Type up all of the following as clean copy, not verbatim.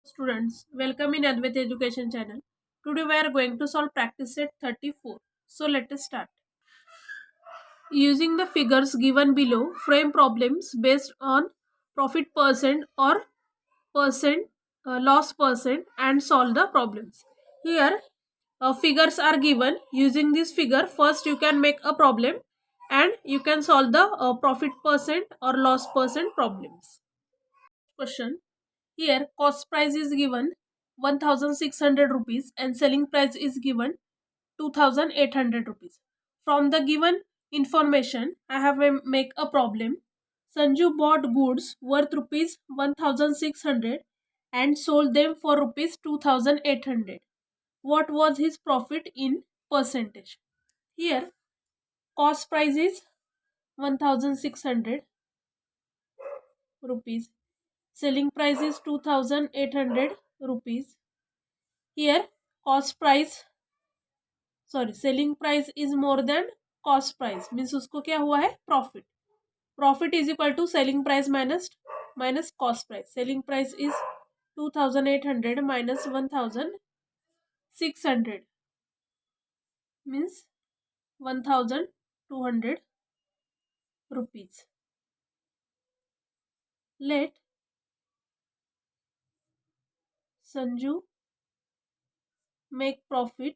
Students, welcome in Advait Education channel. Today we are going to solve practice set 34. So let us start. Using the figures given below, frame problems based on profit percent or percent loss percent and solve the problems. Here figures are given. Using this figure, first you can make a problem and you can solve the profit percent or loss percent problems. Question. Here, cost price is given 1600 rupees and selling price is given 2800 rupees. From the given information, I have make a problem. Sanju bought goods worth rupees 1600 and sold them for rupees 2800. What was his profit in percentage? Here, cost price is 1600 rupees. Selling price is 2800 rupees. Here selling price is more than cost price, means उसको क्या हुआ है profit is equal to selling price minus cost price. Selling price is 2800 minus 1600 means 1200 rupees. Let Sanju make profit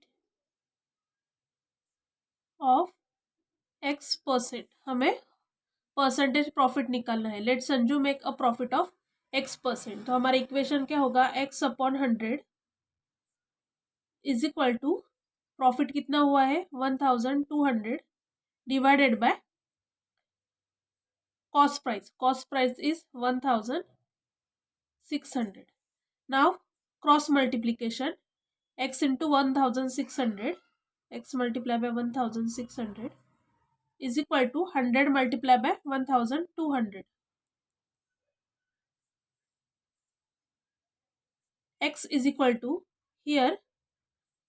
of x%. हमें percentage profit निकालना है. Let Sanju make a profit of x%. तो हमारा equation क्या होगा, x/100 is equal to profit कितना हुआ है 1200 divided by cost price is 1600. Now cross multiplication, x into 1600, x multiply bye 1600 is equal to 100 multiplied by 1200. X is equal to, here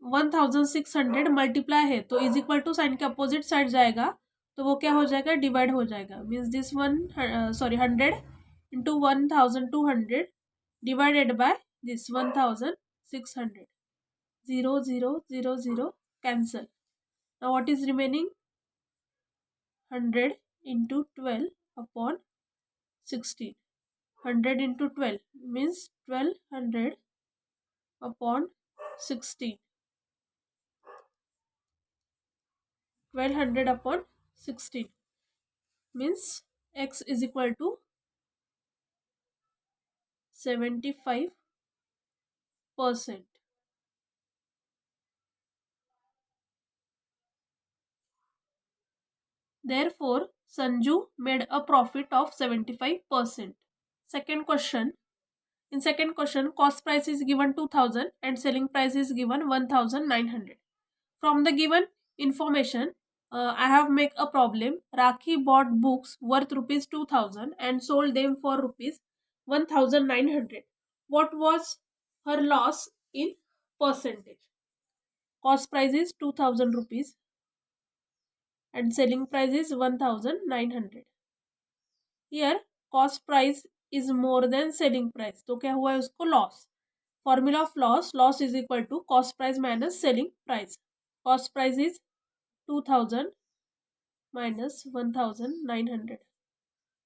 1600 multiply है तो is equal to sign के opposite side जाएगा तो वो क्या हो जाएगा, डिवाइड हो जाएगा. Means this 100 into 1200 divided by this 1600. 0 0 0 0 cancel. Now what is remaining, 100 into 12 upon 16. 100 into 12 means 1200 upon 16. 1200 upon 16 means x is equal to 75%. Therefore, Sanju made a profit of 75%. Second question. In second question, cost price is given 2000 and selling price is given 1900. From the given information, I have made a problem. Rakhi bought books worth rupees 2000 and sold them for rupees 1900. What was her loss in percentage? Cost price is 2000 rupees and selling price is 1900. Here cost price is more than selling price, तो क्या हुआ है उसको loss. Formula of loss is equal to cost price minus selling price. Cost price is 2000 minus 1900,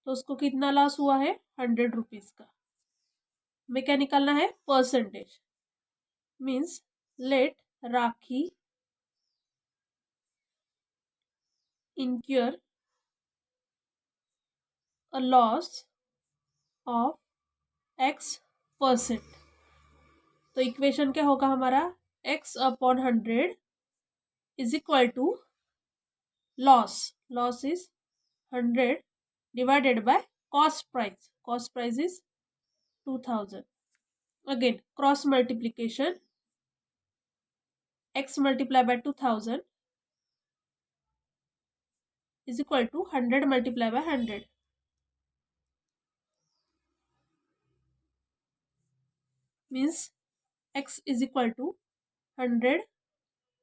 तो उसको कितना loss हुआ है 100 रुपीज का. हमें क्या निकालना है, percentage. Means let Rakhi incur a loss of x%. तो इक्वेशन क्या होगा हमारा, x/100 is equal to loss is 100 divided by cost price is 2000. Again cross multiplication, x multiply by 2000 is equal to 100 multiplied by 100. Means x is equal to 100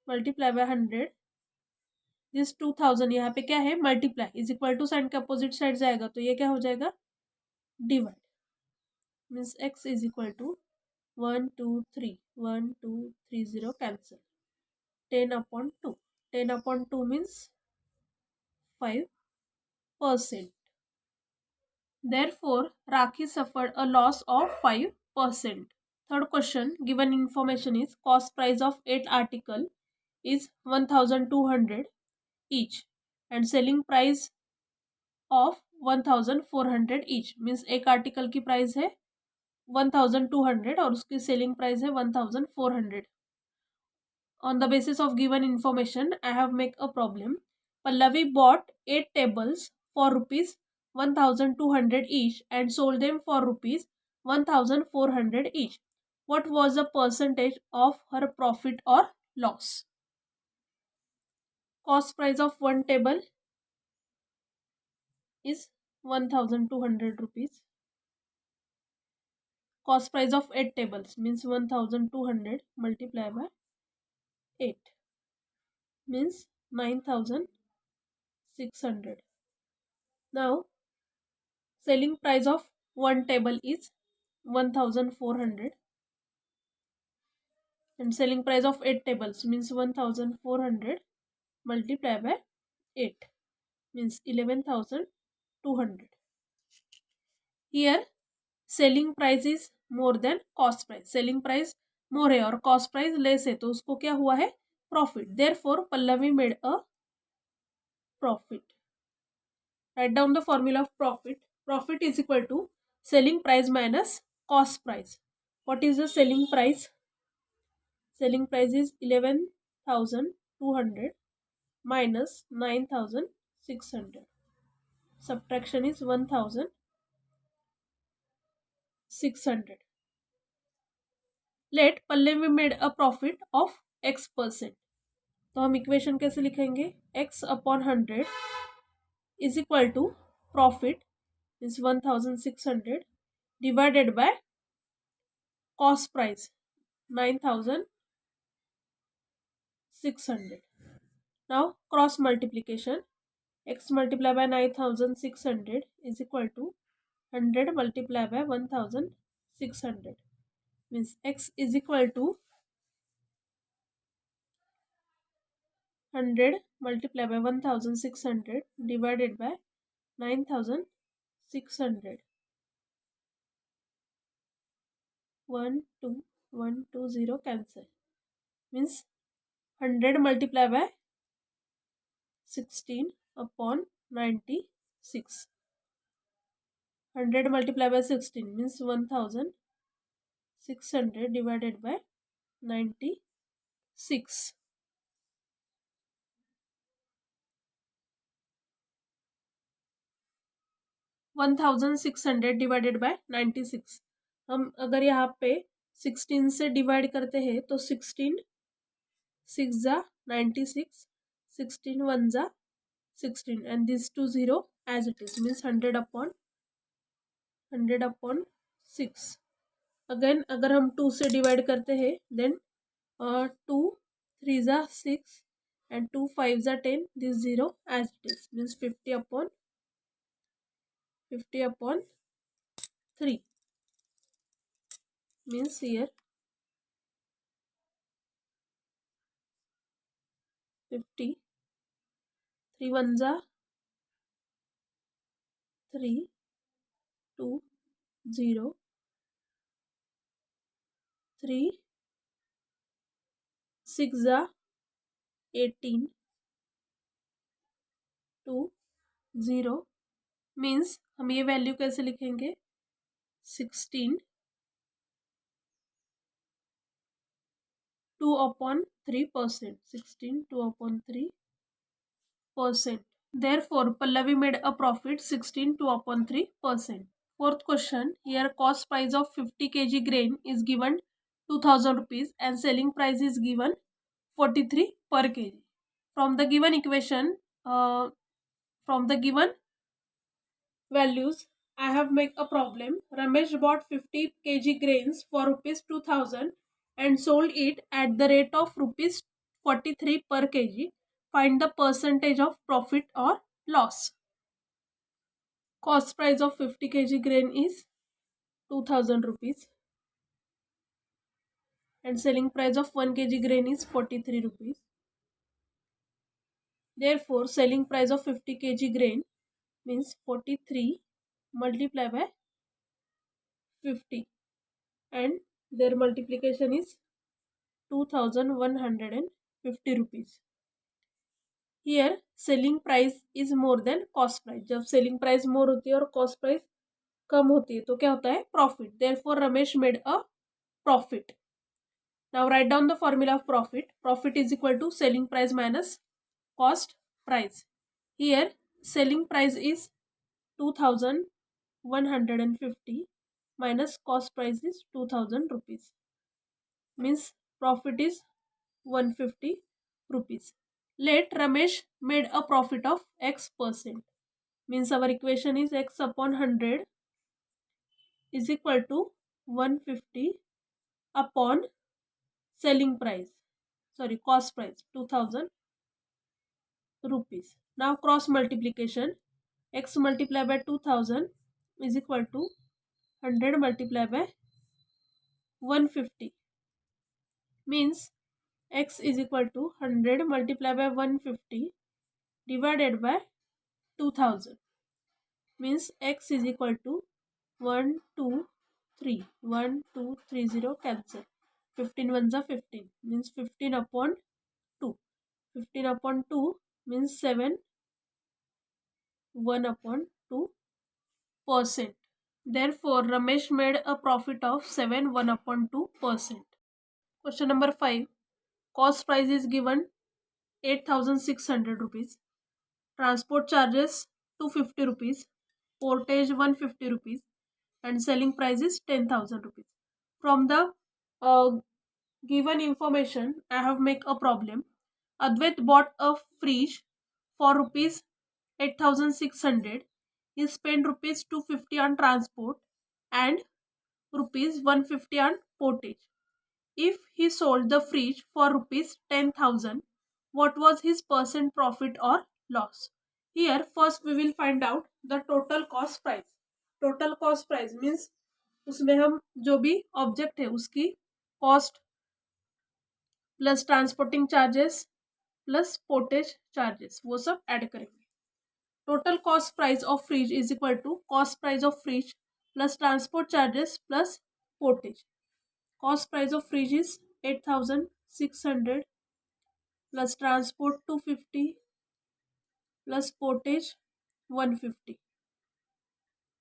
multiplied by 100. This 2000 यहाँ पे क्या है, multiply is equal to sign के opposite side जाएगा तो ये क्या हो जाएगा, divide. Means x is equal to 1 2 3 1 2 3 0 cancel. 10 upon 2. 10 upon 2 means 5%. Therefore, Rakhi suffered a loss of 5%. Third question, given information is cost price of 8 article is 1200 each and selling price of 1400 each. Means एक article की price है 1200 और उसकी selling price है 1400. On the basis of given information, I have make a problem. Pallavi bought 8 tables for rupees 1200 each and sold them for rupees 1400 each. What was the percentage of her profit or loss? Cost price of one table is 1200 rupees. Cost price of 8 tables means 1200 multiplied by 8 means 9600. Now selling price of one table is 1400 and selling price of 8 tables means 1400 multiplied by 8 means 11200. Here selling price is more than cost price. Selling price more है और cost price less है तो उसको क्या हुआ है profit. Therefore Pallavi made a profit. Write down the formula of profit. Profit is equal to selling price minus cost price. What is the selling price? Selling price is 11,200 minus 9,600. Subtraction is 1,600. Let Pallavi made a profit of X%. तो हम equation कैसे लिखेंगे x upon 100 is equal to profit is 1600 divided by cost price 9600. Now cross multiplication, x multiplied by 9600 is equal to 100 multiplied by 1600 means x is equal to 100 multiplied by 1600 divided by 9600. 1 2 1 2 0 cancel means 100 multiplied by 16 upon 96. 100 multiplied by 16 means 1600 divided by 96. 1600 divided by 96. हम अगर यहाँ पे 16 से divide करते हैं तो 16 6 जा 96, 16 1 जा 16 and this 2 0 as it is means 100 upon 6. Again अगर हम 2 से डिवाइड करते हैं देन 2 3 जा 6 and 2 5 जा 10 this 0 as it is means 50 upon 3 means here 50 3 1 जा 3 2 0 3 6 जा 18 2 0 मीन्स हम ये वैल्यू कैसे लिखेंगे 16 2/3%. 16 2/3%. Therefore, Pallavi made a profit 16 2/3%. Fourth question, here cost price of 50 kg grain is given 2000 rupees and selling price is given 43 per kg. From the given equation, from the given values, I have made a problem. Ramesh bought 50 kg grains for rupees 2000 and sold it at the rate of rupees 43 per kg. Find the percentage of profit or loss. Cost price of 50 kg grain is 2000 rupees. and selling price of 1 kg grain is 43 rupees. Therefore, selling price of 50 kg grain means 43 multiplied by 50, and their multiplication is 2150 rupees. Here selling price is more than cost price. जब selling price more होती है और cost price कम होती है तो क्या होता है? Profit. Therefore Ramesh made a profit. Now write down the formula of profit. Profit is equal to selling price minus cost price. Here selling price is 2150 minus cost price is 2000 rupees. Means profit is 150 rupees. Let Ramesh made a profit of X%. Means our equation is X upon 100 is equal to 150 upon selling price. Sorry, cost price 2000 rupees. Now cross multiplication. X multiplied by 2000 is equal to 100 multiplied by 150. Means X is equal to 100 multiplied by 150 divided by 2000. Means X is equal to 1 2 3 1 2 3 0 cancel. 15 ones are 15 means 15 upon 2. 15 upon 2 means 7 1 upon 2%. Therefore Ramesh made a profit of 7 1 upon 2%. Question number 5. Cost price is given 8600 rupees. Transport charges 250 rupees. Portage 150 rupees. And selling price is 10,000 rupees. From the given information, I have make a problem. Advait bought a fridge for rupees 8600. He spent rupees 250 on transport and rupees 150 on portage. If he sold the fridge for rupees 10,000, what was his percent profit or loss? Here first we will find out the total cost price. Total cost price means उसमें हम जो भी object है उसकी cost plus transporting charges plus portage charges वो सब add करेंगे. Total cost price of fridge is equal to cost price of fridge plus transport charges plus portage. Cost price of fridge is 8600 plus transport 250 plus portage 150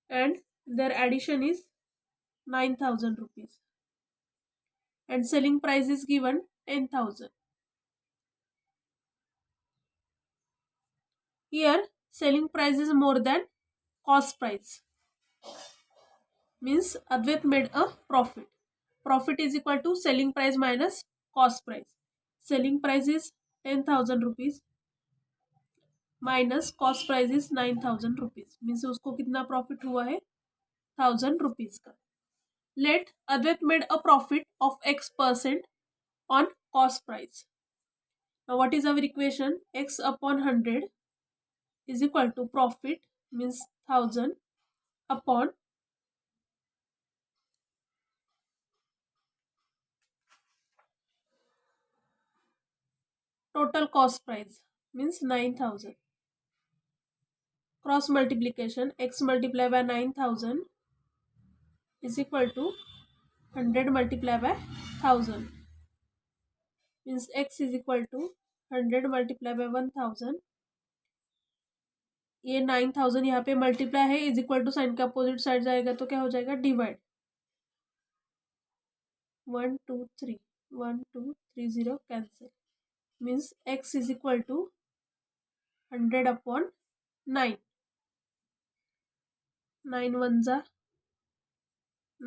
and their addition is 9000 rupees and selling price is given 10,000. Here selling price is more than cost price means Advait made a profit. Profit is equal to selling price minus cost price. Selling price is 10,000 rupees minus cost price is 9000 rupees means उसको कितना profit हुआ है 1000 rupees का. Let Advait made a profit of X% on cost price. Now what is our equation? X upon 100 is equal to profit means 1000 upon total cost price means 9000. Cross multiplication X multiplied by 9000 is equal to 100 multiplied by 1000 means X is equal to 100 multiplied by 1000. ये 9000 यहाँ पे multiply है is equal to sign का opposite side जाएगा तो क्या हो जाएगा divide. 1 2 3 1 2 3 0 cancel means X is equal to 100 upon 9. 9 1 जा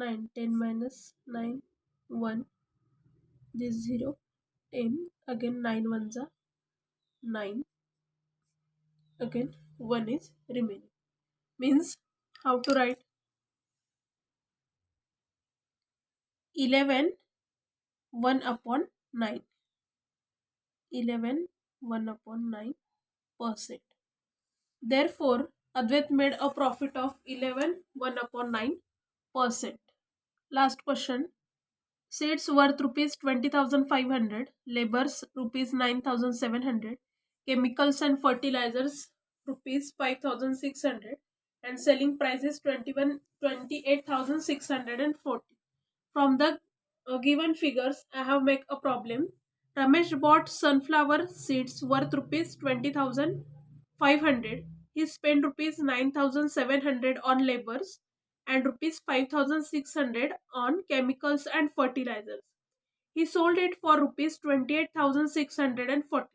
9 10 minus 9 1 this 0 10 again 9 1 जा 9 again 1 is remaining means how to write 11 1 upon 9. 11 1 upon 9%. Therefore Advait made a profit of 11 1 upon 9%. Last question. Seeds worth rupees 20,500, labors rupees 9,700, chemicals and fertilizers rupees 5,600, and selling price is 28,640. From the given figures, I have make a problem. Ramesh bought sunflower seeds worth rupees 20,500. He spent rupees 9,700 on labors and rupees 5,600 on chemicals and fertilizers. He sold it for rupees 28,640.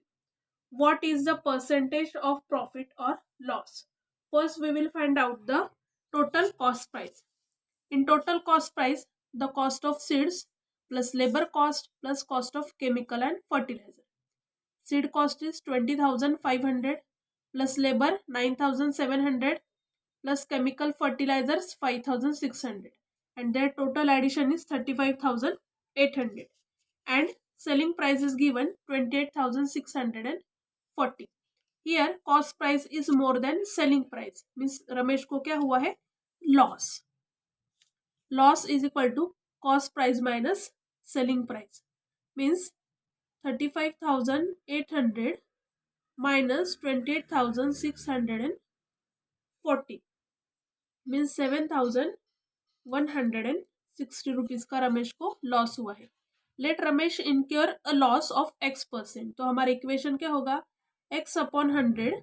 What is the percentage of profit or loss? First, we will find out the total cost price. In total cost price, the cost of seeds plus labor cost plus cost of chemical and fertilizer. Seed cost is 20,500 plus labor 9,700 plus chemical fertilizers 5,600, and their total addition is 35,800, and selling price is given 28,640. Here cost price is more than selling price, means Ramesh को क्या हुआ है, loss. Loss is equal to cost price minus selling price, means 35,800 minus 28,640 means 7,160 rupees का रमेश को loss हुआ है. Let Ramesh incur a loss of x%. तो हमारा इक्वेशन क्या होगा, x upon 100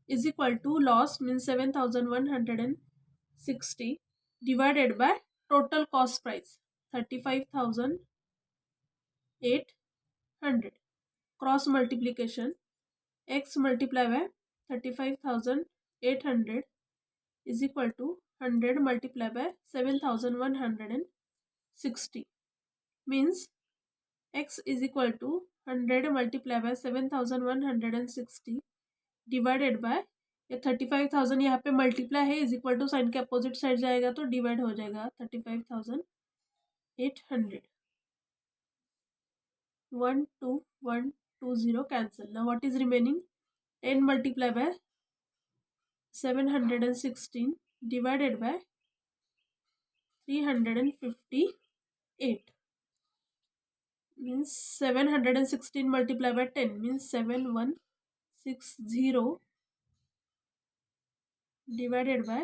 is equal to loss mean 7,160 divided by total cost price 35,800. Cross multiplication x multiply by 35,800 is equal to 100 multiplied by 7,160 means x is equal to 100 multiplied by 7,160 divided by ये 35,000 यहाँ पे multiply है is equal to sign के opposite side जाएगा तो divide हो जाएगा 35,800. 1 2 1 2 0 cancel. Now what is remaining, 10 multiplied by 716 divided by 358 means 716 multiplied by 10 means 7160 divided by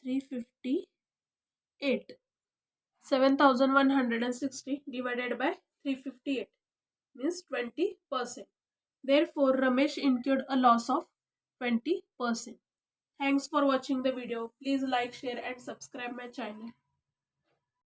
358. 7,160 divided by 358 means 20%. Therefore, Ramesh incurred a loss of 20%. Thanks for watching the video. Please like, share and subscribe my channel.